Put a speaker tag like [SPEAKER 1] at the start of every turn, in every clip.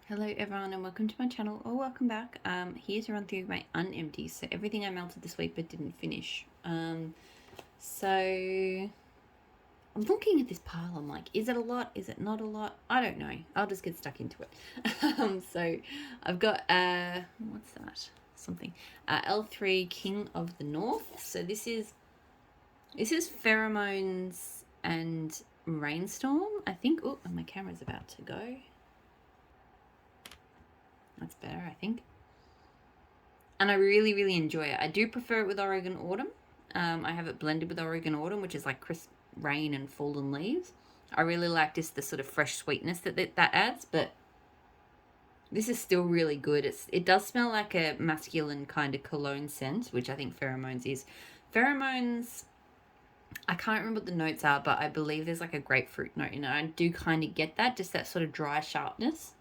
[SPEAKER 1] Hello everyone and welcome to my channel, or welcome back. Here's a run through of my unempties, so everything I melted this week but didn't finish. So I'm looking at this pile, I'm like, is it a lot, is it not a lot? I don't know, I'll just get stuck into it. So I've got, what's that? Something. L3 King of the North. So this is Pheromones and Rainstorm, I think. Oh, my camera's about to go. That's better, I think. And I really, really enjoy it. I do prefer it with Oregon Autumn. I have it blended with Oregon Autumn, which is like crisp rain and fallen leaves. I really like just the sort of fresh sweetness that adds, but this is still really good. It does smell like a masculine kind of cologne scent, which I think Pheromones is. Pheromones, I can't remember what the notes are, but I believe there's like a grapefruit note in it. I do kind of get that, just that sort of dry sharpness.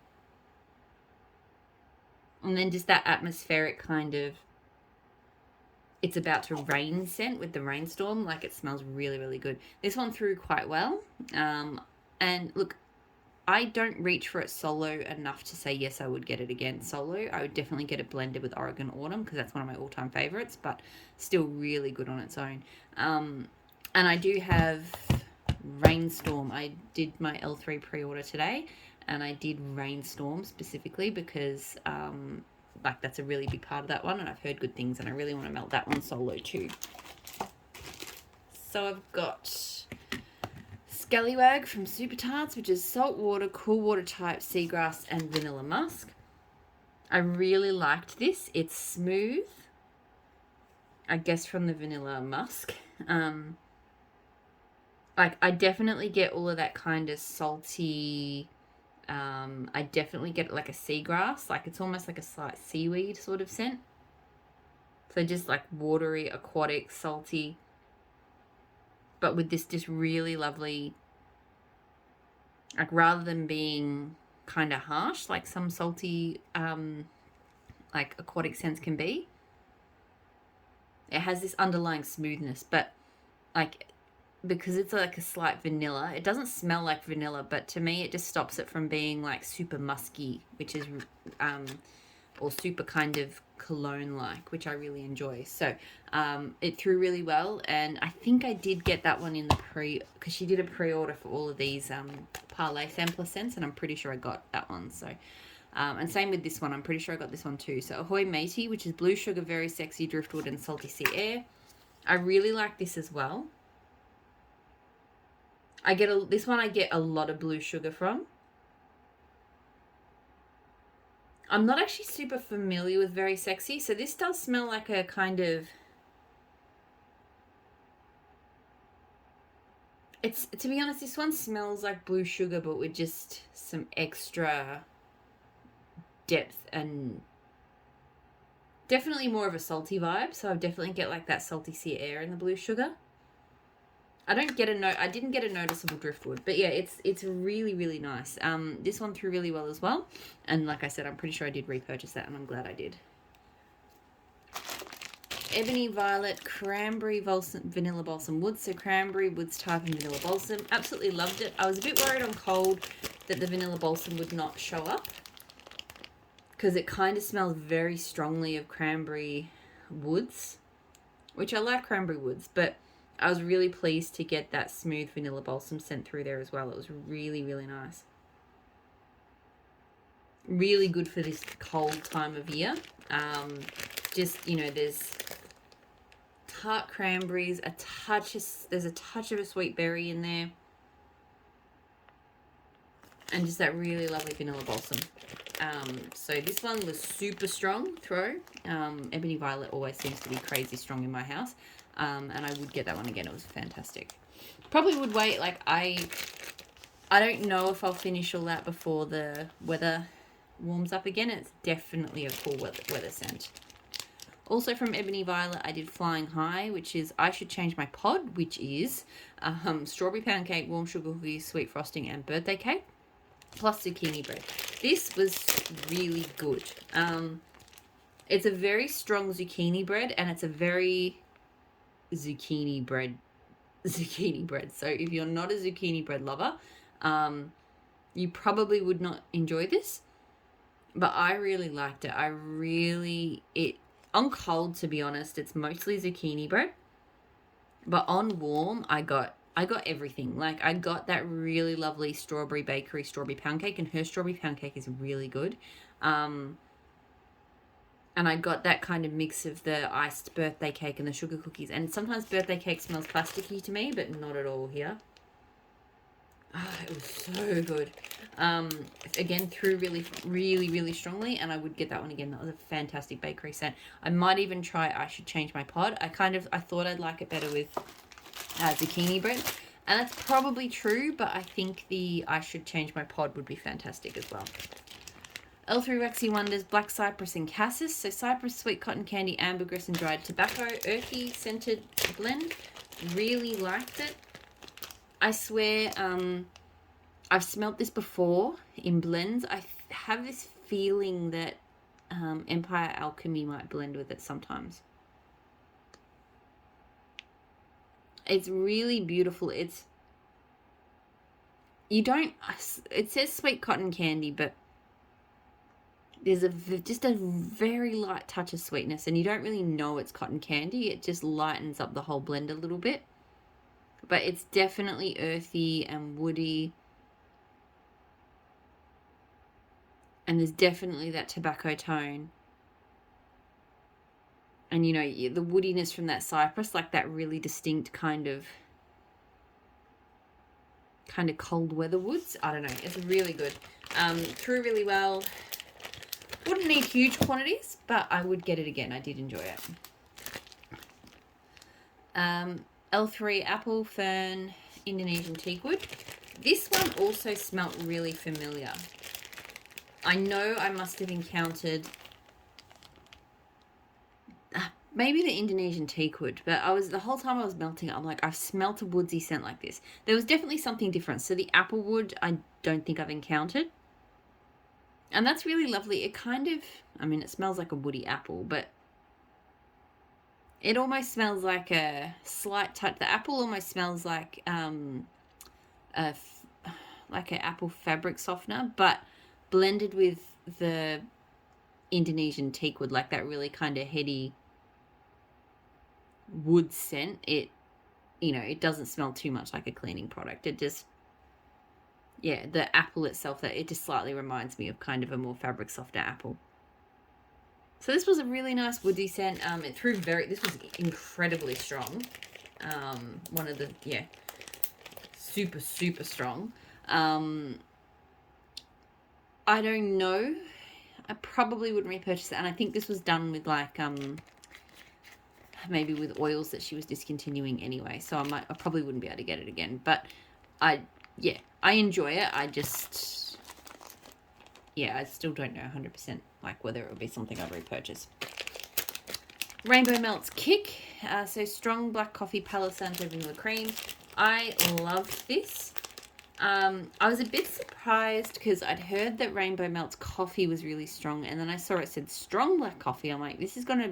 [SPEAKER 1] And then just that atmospheric kind of, it's about to rain scent with the rainstorm. Like, it smells really, really good. This one threw quite well. And look, I don't reach for it solo enough to say yes, I would get it again solo. I would definitely get it blended with Oregon Autumn because that's one of my all-time favorites, but still really good on its own. And I do have Rainstorm. I did my L3 pre-order today, and I did Rainstorm specifically because like, that's a really big part of that one, and I've heard good things, and I really want to melt that one solo too. So I've got Scallywag from Super Tarts, which is salt water, cool water type, seagrass, and vanilla musk. I really liked this. It's smooth, I guess, from the vanilla musk. Like, I definitely get all of that kind of salty. I definitely get like a seagrass, like it's almost like a slight seaweed sort of scent. So just like watery, aquatic, salty, but with this just really lovely, like, rather than being kind of harsh like some salty like aquatic scents can be, it has this underlying smoothness, but like, because it's like a slight vanilla, it doesn't smell like vanilla, but to me it just stops it from being like super musky, which is or super kind of cologne like, which I really enjoy. So it threw really well, and I think I did get that one in the because she did a pre-order for all of these PALO sampler scents, and I'm pretty sure I got that one. So and same with this one, I'm pretty sure I got this one too. So Ahoy Matey, which is blue sugar, very sexy, driftwood, and salty sea air. I really like this as well. This one I get a lot of blue sugar from. I'm not actually super familiar with very sexy, so this does smell like a kind of, it's, to be honest, this one smells like blue sugar, but with just some extra depth and definitely more of a salty vibe. So I definitely get like that salty sea air in the blue sugar. I didn't get a noticeable driftwood, but yeah, it's really, really nice. This one threw really well as well, and like I said, I'm pretty sure I did repurchase that, and I'm glad I did. Ebony Violet Cranberry Vanilla Balsam Woods. So cranberry, woods type, and vanilla balsam. Absolutely loved it. I was a bit worried on cold that the vanilla balsam would not show up, because it kind of smells very strongly of cranberry woods, which I like cranberry woods, but I was really pleased to get that smooth vanilla balsam scent through there as well. It was really, really nice. Really good for this cold time of year. Just, you know, there's tart cranberries, there's a touch of a sweet berry in there, and just that really lovely vanilla balsam. So this one was super strong throw. Ebony Violet always seems to be crazy strong in my house. And I would get that one again. It was fantastic. Probably would wait. Like, I don't know if I'll finish all that before the weather warms up again. It's definitely a cool weather scent. Also from Ebony Violet, I did Flying High, which is I Should Change My Pod, which is strawberry pound cake, warm sugar cookies, sweet frosting, and birthday cake, plus zucchini bread. This was really good. It's a very strong zucchini bread, and it's a very zucchini bread. So if you're not a zucchini bread lover, you probably would not enjoy this. But I really liked it. On cold, to be honest, it's mostly zucchini bread. But on warm, I got everything. Like, I got that really lovely strawberry bakery strawberry pound cake, and her strawberry pound cake is really good. And I got that kind of mix of the iced birthday cake and the sugar cookies. And sometimes birthday cake smells plasticky to me, but not at all here. It was so good. Again, threw really, really, really strongly, and I would get that one again. That was a fantastic bakery scent. I might even try I Should Change My Pod. I thought I'd like it better with zucchini bread, and that's probably true, but I think the I Should Change My Pod would be fantastic as well. L3 Waxy Wonders, Black Cypress and Cassis. So Cypress, sweet cotton candy, ambergris and dried tobacco, earthy scented blend. Really liked it. I swear, I've smelt this before in blends. I have this feeling that Empire Alchemy might blend with it sometimes. It's really beautiful. It says sweet cotton candy, but there's just a very light touch of sweetness, and you don't really know it's cotton candy. It just lightens up the whole blend a little bit. But it's definitely earthy and woody. And there's definitely that tobacco tone. And, the woodiness from that cypress, like that really distinct kind of cold weather woods. I don't know. It's really good. Threw really well. Wouldn't need huge quantities, but I would get it again. I did enjoy it. L3 Apple Fern Indonesian Teakwood. This one also smelt really familiar. I know I must have encountered maybe the Indonesian teakwood, but the whole time I was melting it, I'm like, I've smelt a woodsy scent like this. There was definitely something different. So the applewood, I don't think I've encountered. And that's really lovely. It it smells like a woody apple, but it almost smells like a slight touch. The apple almost smells like an apple fabric softener, but blended with the Indonesian teakwood, like that really kind of heady wood scent. It doesn't smell too much like a cleaning product. It just, the apple itself, that it just slightly reminds me of kind of a more fabric softer apple. So this was a really nice woody scent. This was incredibly strong. One of the, super, super strong. I don't know. I probably wouldn't repurchase it. And I think this was done with maybe with oils that she was discontinuing anyway. So I probably wouldn't be able to get it again. But I enjoy it. I still don't know 100% whether it would be something I'd repurchase. Rainbow Melts Kick. So strong black coffee, Palo Santo vanilla cream. I loved this. I was a bit surprised because I'd heard that Rainbow Melts coffee was really strong, and then I saw it said strong black coffee. I'm like, this is gonna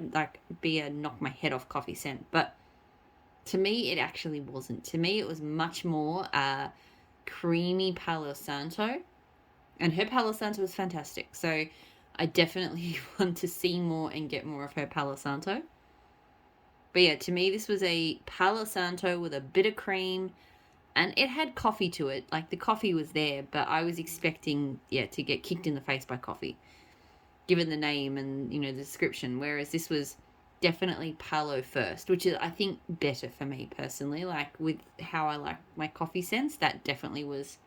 [SPEAKER 1] be a knock my head off coffee scent, but to me it actually wasn't. To me it was much more creamy Palo Santo, and her Palo Santo was fantastic. So I definitely want to see more and get more of her Palo Santo. But to me this was a Palo Santo with a bit of cream. And it had coffee to it. Like, the coffee was there, but I was expecting, to get kicked in the face by coffee, given the name and, the description. Whereas this was definitely Palo first, which is, I think, better for me personally. Like, with how I like my coffee scents, that definitely was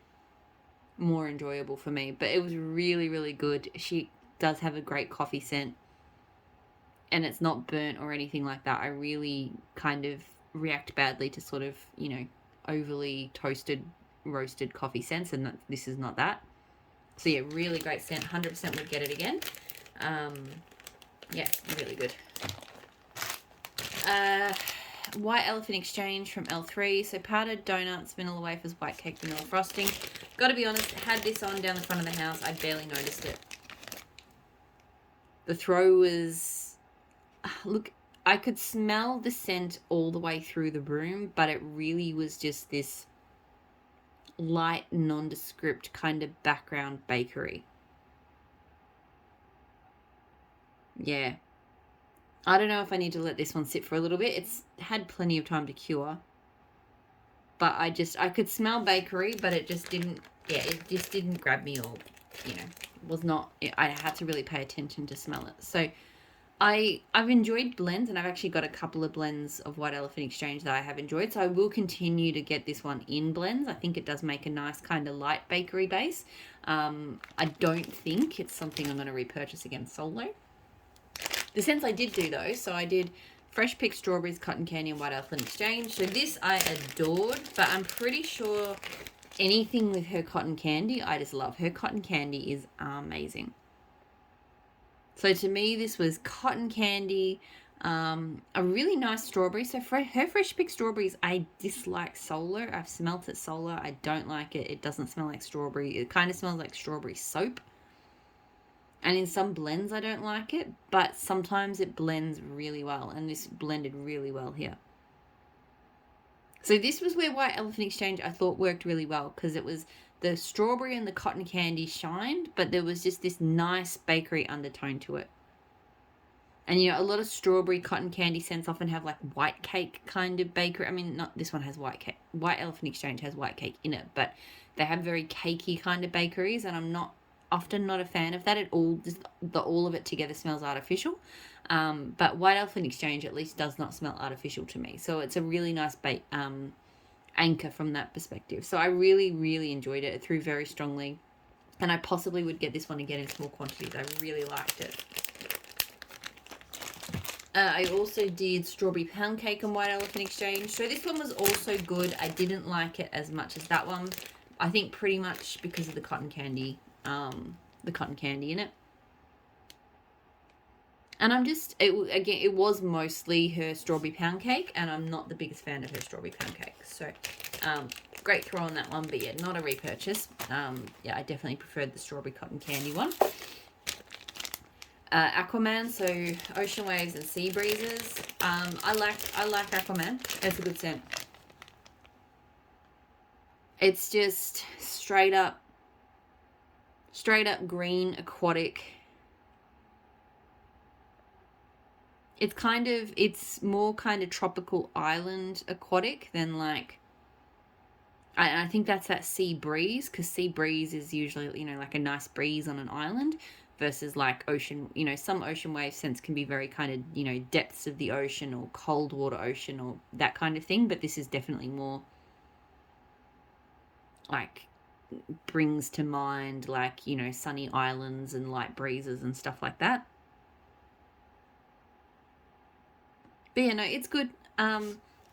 [SPEAKER 1] more enjoyable for me. But it was really, really good. She does have a great coffee scent, and it's not burnt or anything like that. I really kind of react badly to sort of, overly toasted, roasted coffee scents, and this is not that. So really great scent. 100% would get it again. Really good. White Elephant Exchange from L3. So powdered donuts, vanilla wafers, white cake, vanilla frosting. Got to be honest, had this on down the front of the house, I barely noticed it. The throw was, look, I could smell the scent all the way through the room, but it really was just this light, nondescript kind of background bakery. Yeah. I don't know if I need to let this one sit for a little bit. It's had plenty of time to cure. But I could smell bakery, but it just didn't, it just didn't grab me, or, was not, I had to really pay attention to smell it. So I've enjoyed blends, and I've actually got a couple of blends of White Elephant Exchange that I have enjoyed. So I will continue to get this one in blends. I think it does make a nice kind of light bakery base. I don't think it's something I'm going to repurchase again solo. The scents I did do though, so I did Fresh Picked Strawberries, Cotton Candy, and White Elephant Exchange. So this I adored, but I'm pretty sure anything with her cotton candy, I just love. Her cotton candy is amazing. So to me, this was cotton candy, a really nice strawberry. So her Fresh Picked Strawberries, I dislike solo. I've smelt it solo. I don't like it. It doesn't smell like strawberry. It kind of smells like strawberry soap. And in some blends, I don't like it, but sometimes it blends really well, and this blended really well here. So this was where White Elephant Exchange I thought worked really well, because it was the strawberry and the cotton candy shined, but there was just this nice bakery undertone to it. And, a lot of strawberry cotton candy scents often have like white cake kind of bakery. I mean, not this one has white cake. White Elephant Exchange has white cake in it, but they have very cakey kind of bakeries, and I'm often not a fan of that at all. Just all of it together smells artificial. But White Elephant Exchange at least does not smell artificial to me. So it's a really nice anchor from that perspective. So I really, really enjoyed it. It threw very strongly. And I possibly would get this one again in small quantities. I really liked it. I also did Strawberry Pound Cake and White Elephant Exchange. So this one was also good. I didn't like it as much as that one. I think pretty much because of the cotton candy. In it. And it was mostly her Strawberry Pound Cake, and I'm not the biggest fan of her Strawberry Pound Cake. So, great throw on that one, but yeah, not a repurchase. I definitely preferred the Strawberry Cotton Candy one. Aquaman, so Ocean Waves and Sea Breezes. I like Aquaman. It's a good scent. It's just straight up green, aquatic. It's more kind of tropical island aquatic than like, I think that's that sea breeze, because sea breeze is usually, like a nice breeze on an island, versus like ocean, some ocean wave scents can be very kind of, depths of the ocean or cold water ocean or that kind of thing. But this is definitely more like, brings to mind like, sunny islands and light breezes and stuff like that. But yeah, no, it's good.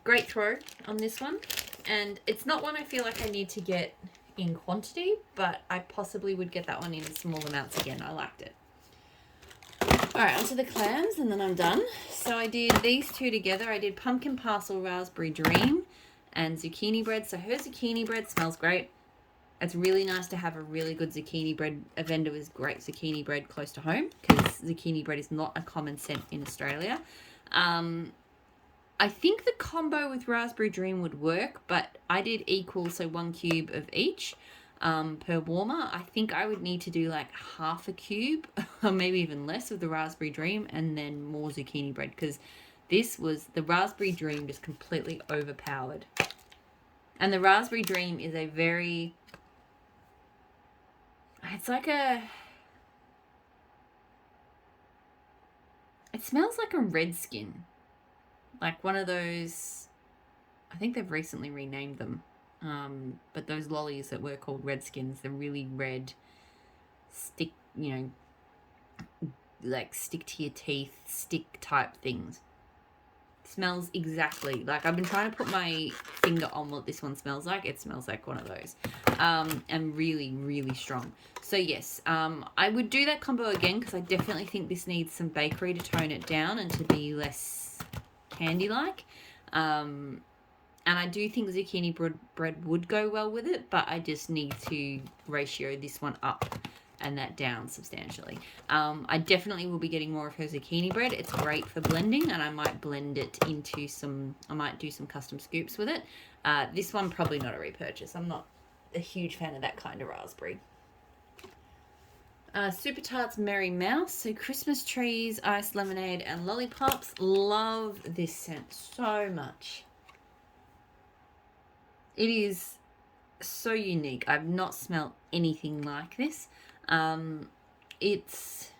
[SPEAKER 1] Great throw on this one. And it's not one I feel like I need to get in quantity, but I possibly would get that one in small amounts again. I liked it. Alright, onto the clams, and then I'm done. So I did these two together. I did Pumpkin Parcel Raspberry Dream and Zucchini Bread. So her zucchini bread smells great. It's really nice to have a really good zucchini bread, a vendor with great zucchini bread close to home, because zucchini bread is not a common scent in Australia. I think the combo with Raspberry Dream would work, but I did equal, so 1 cube of each per warmer. I think I would need to do like half a cube or maybe even less of the Raspberry Dream, and then more zucchini bread, because the Raspberry Dream just completely overpowered. And the Raspberry Dream is it smells like a red skin. Like one of those, I think they've recently renamed them. But those lollies that were called red skins, the really red stick, like stick to your teeth, stick type things. Smells exactly like, I've been trying to put my finger on what this one smells like. It smells like one of those. And really, really strong. So yes, I would do that combo again, because I definitely think this needs some bakery to tone it down and to be less candy-like. And I do think zucchini bread would go well with it, but I just need to ratio this one up and that down substantially. I definitely will be getting more of her zucchini bread. It's great for blending, and I might blend it into I might do some custom scoops with it. This one, probably not a repurchase. I'm not a huge fan of that kind of raspberry. Super Tarts Merry Mouse. So Christmas trees, iced lemonade, and lollipops. Love this scent so much. It is so unique. I've not smelled anything like this. It's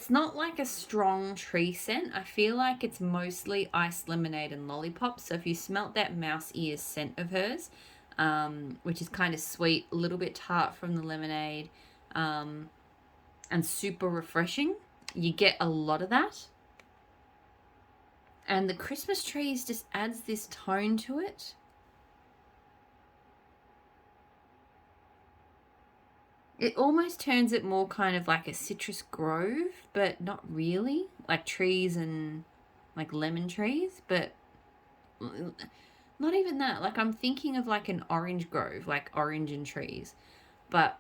[SPEAKER 1] not like a strong tree scent. I feel like it's mostly iced lemonade and lollipop. So if you smelt that mouse ears scent of hers, which is kind of sweet, a little bit tart from the lemonade, and super refreshing, you get a lot of that. And the Christmas trees just adds this tone to it. It almost turns it more kind of like a citrus grove, but not really. Like trees and like lemon trees, but not even that. Like I'm thinking of like an orange grove, like orange and trees, but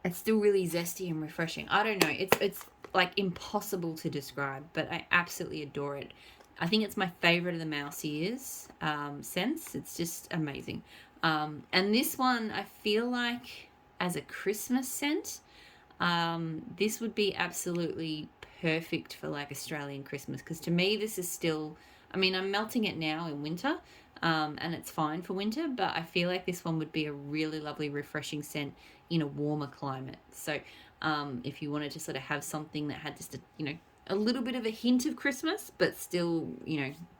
[SPEAKER 1] it's still really zesty and refreshing. I don't know. It's like impossible to describe, but I absolutely adore it. I think it's my favorite of the mouse ears scents. It's just amazing. And this one, I feel like as a Christmas scent, this would be absolutely perfect for like Australian Christmas, because to me this is still, I mean, I'm melting it now in winter, and it's fine for winter, but I feel like this one would be a really lovely refreshing scent in a warmer climate. So if you wanted to sort of have something that had just a little bit of a hint of Christmas, but still,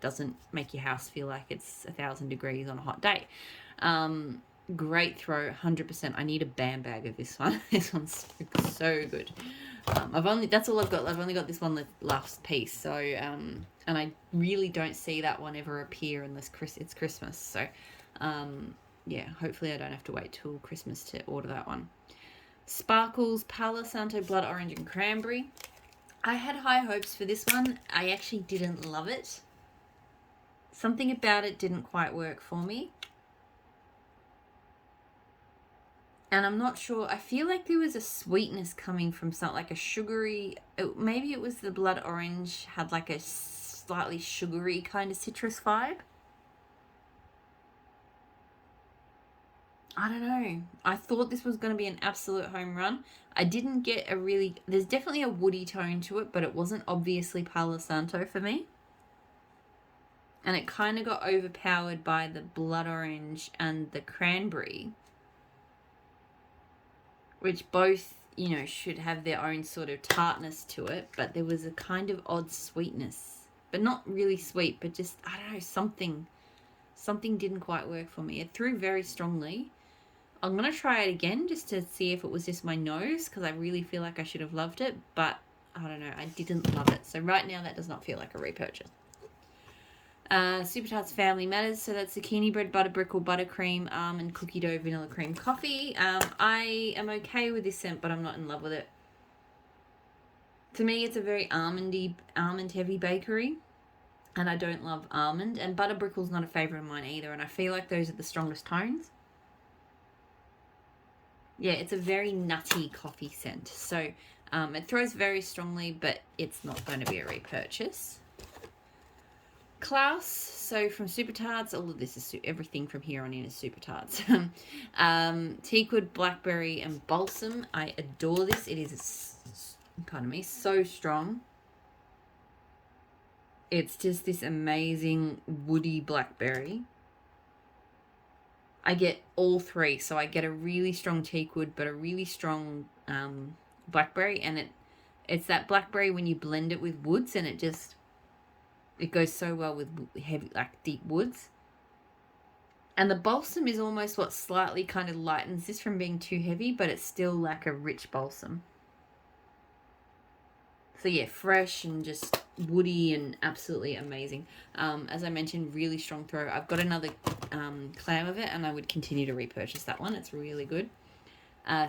[SPEAKER 1] doesn't make your house feel like it's 1,000 degrees on a hot day. Great throw, 100%. I need a bam bag of this one. This one's so good. That's all I've got. I've only got this one last piece. So, and I really don't see that one ever appear unless it's Christmas. So, yeah, hopefully I don't have to wait till Christmas to order that one. Sparkles, PALO, SANTO, Blood Orange, and Cranberry. I had high hopes for this one. I actually didn't love it. Something about it didn't quite work for me. And I'm not sure. I feel like there was a sweetness coming from something like a sugary. Maybe it was the Blood Orange had like a slightly sugary kind of citrus vibe. I don't know. I thought this was going to be an absolute home run. I didn't get there's definitely a woody tone to it, but it wasn't obviously Palo Santo for me. And it kind of got overpowered by the Blood Orange and the Cranberry, which both, should have their own sort of tartness to it, but there was a kind of odd sweetness, but not really sweet, but just, I don't know, something didn't quite work for me. It threw very strongly. I'm going to try it again just to see if it was just my nose, because I really feel like I should have loved it, but I don't know, I didn't love it. So right now that does not feel like a repurchase. Super Tarts Family Matters. So that's zucchini bread, butter brickle, buttercream, almond, cookie dough, vanilla cream, coffee. I am okay with this scent, but I'm not in love with it. To me, it's a very almond heavy bakery, and I don't love almond. And butter brickle's not a favorite of mine either, and I feel like those are the strongest tones. Yeah, it's a very nutty coffee scent. So it throws very strongly, but it's not going to be a repurchase. Klaus, so from Super Tarts, all of this is everything from here on in is Super Tarts. Teakwood, blackberry, and balsam. I adore this. It is, so strong. It's just this amazing woody blackberry. I get all three, so I get a really strong teakwood, but a really strong blackberry, and it's that blackberry when you blend it with woods, and it goes so well with heavy, like deep woods. And the balsam is almost what slightly kind of lightens this from being too heavy, but it's still like a rich balsam. So yeah, fresh and just woody and absolutely amazing. As I mentioned, really strong throw. I've got another clam of it, and I would continue to repurchase that one. It's really good.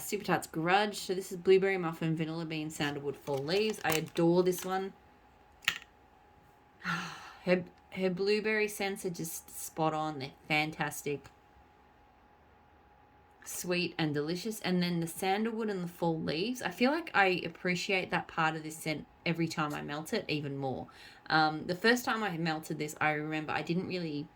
[SPEAKER 1] Super Tarts Grudge. So this is blueberry muffin, vanilla bean, sandalwood, fall leaves. I adore this one. Her blueberry scents are just spot on. They're fantastic. Sweet and delicious. And then the sandalwood and the fall leaves, I feel like I appreciate that part of this scent every time I melt it even more. The first time I melted this, I remember I didn't really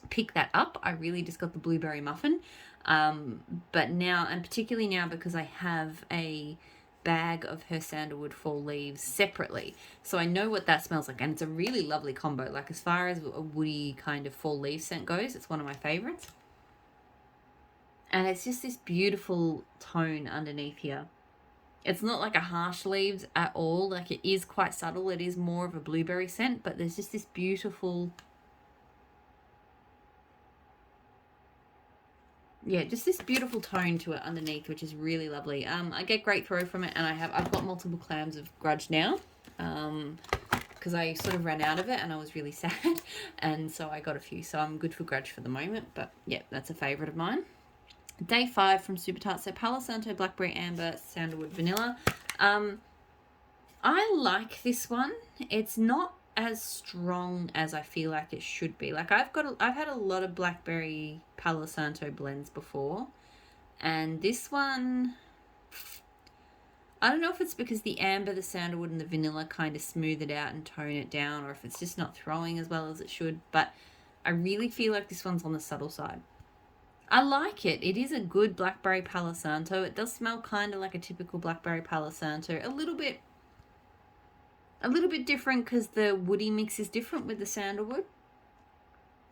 [SPEAKER 1] pick that up. I really just got the blueberry muffin. But now, and particularly now because I have a bag of her sandalwood fall leaves separately, so I know what that smells like, and it's a really lovely combo. Like, as far as a woody kind of fall leaf scent goes, it's one of my favorites. And it's just this beautiful tone underneath here. It's not like a harsh leaves at all. Like, it is quite subtle. It is more of a blueberry scent, but there's just this beautiful, yeah, just this beautiful tone to it underneath, which is really lovely. I get great throw from it, and I've got multiple clams of Grudge now, because I sort of ran out of it and I was really sad, and so I got a few. So I'm good for Grudge for the moment, but yeah, that's a favorite of mine. Day 5 from Super Tart. So Palo Santo, Blackberry Amber, Sandalwood Vanilla. I like this one. It's not as strong as I feel like it should be. Like, I've had a lot of Blackberry Palo Santo blends before, and this one, I don't know if it's because the amber, the sandalwood, and the vanilla kind of smooth it out and tone it down, or if it's just not throwing as well as it should, but I really feel like this one's on the subtle side. I like it. It is a good Blackberry Palo Santo. It does smell kind of like a typical Blackberry Palo Santo. A little bit different because the woody mix is different with the sandalwood,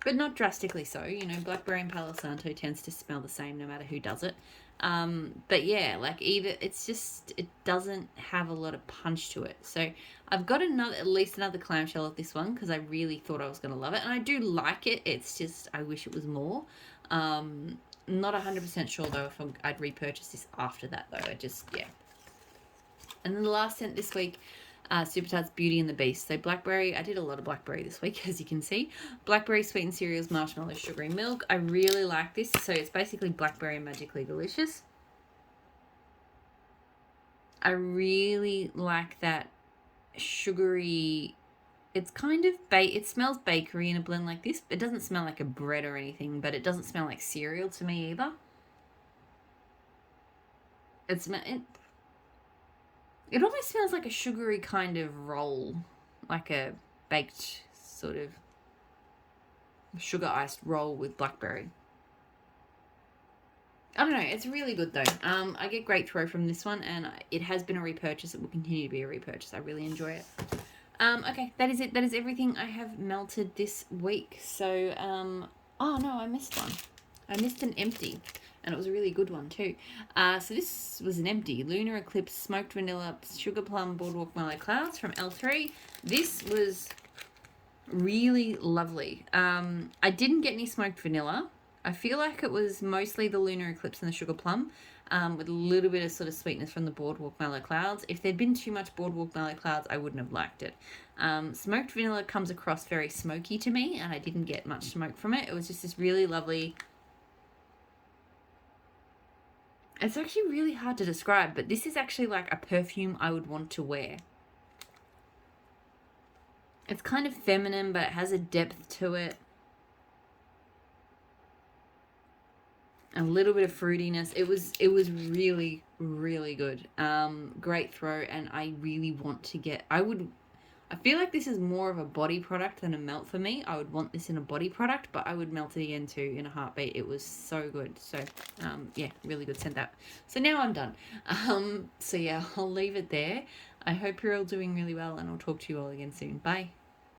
[SPEAKER 1] but not drastically so. You know, Blackberry and Palo Santo tends to smell the same no matter who does it. But yeah, like, it doesn't have a lot of punch to it. So I've got at least another clamshell of this one because I really thought I was going to love it, and I do like it. It's just, I wish it was more. Not 100% sure though if I'd repurchase this after that though. Yeah. And then the last scent this week, Super Tart's Beauty and the Beast. So blackberry, I did a lot of blackberry this week, as you can see. Blackberry sweetened cereals, marshmallow, sugary milk. I really like this. So it's basically blackberry and magically delicious. I really like that sugary. It's kind of it smells bakery in a blend like this. It doesn't smell like a bread or anything, but it doesn't smell like cereal to me either. It almost smells like a sugary kind of roll, like a baked sort of sugar iced roll with blackberry. I don't know. It's really good though. I get great throw from this one, and it has been a repurchase. It will continue to be a repurchase. I really enjoy it. Okay, that is it. That is everything I have melted this week. So, oh no, I missed one. I missed an empty, and it was a really good one too. So this was an empty. Lunar Eclipse, Smoked Vanilla, Sugar Plum, Boardwalk Mellow Clouds from L3. This was really lovely. I didn't get any smoked vanilla. I feel like it was mostly the Lunar Eclipse and the Sugar Plum, with a little bit of sort of sweetness from the Boardwalk Mellow Clouds. If there'd been too much Boardwalk Mellow Clouds, I wouldn't have liked it. Smoked vanilla comes across very smoky to me, and I didn't get much smoke from it. It was just this really lovely... It's actually really hard to describe, but this is actually like a perfume I would want to wear. It's kind of feminine, but it has a depth to it. A little bit of fruitiness. It was really, really good. Great throw, and I really want to get... I feel like this is more of a body product than a melt for me. I would want this in a body product, but I would melt it again too in a heartbeat. It was so good. So, yeah, really good scent that. So now I'm done. So yeah, I'll leave it there. I hope you're all doing really well, and I'll talk to you all again soon. Bye.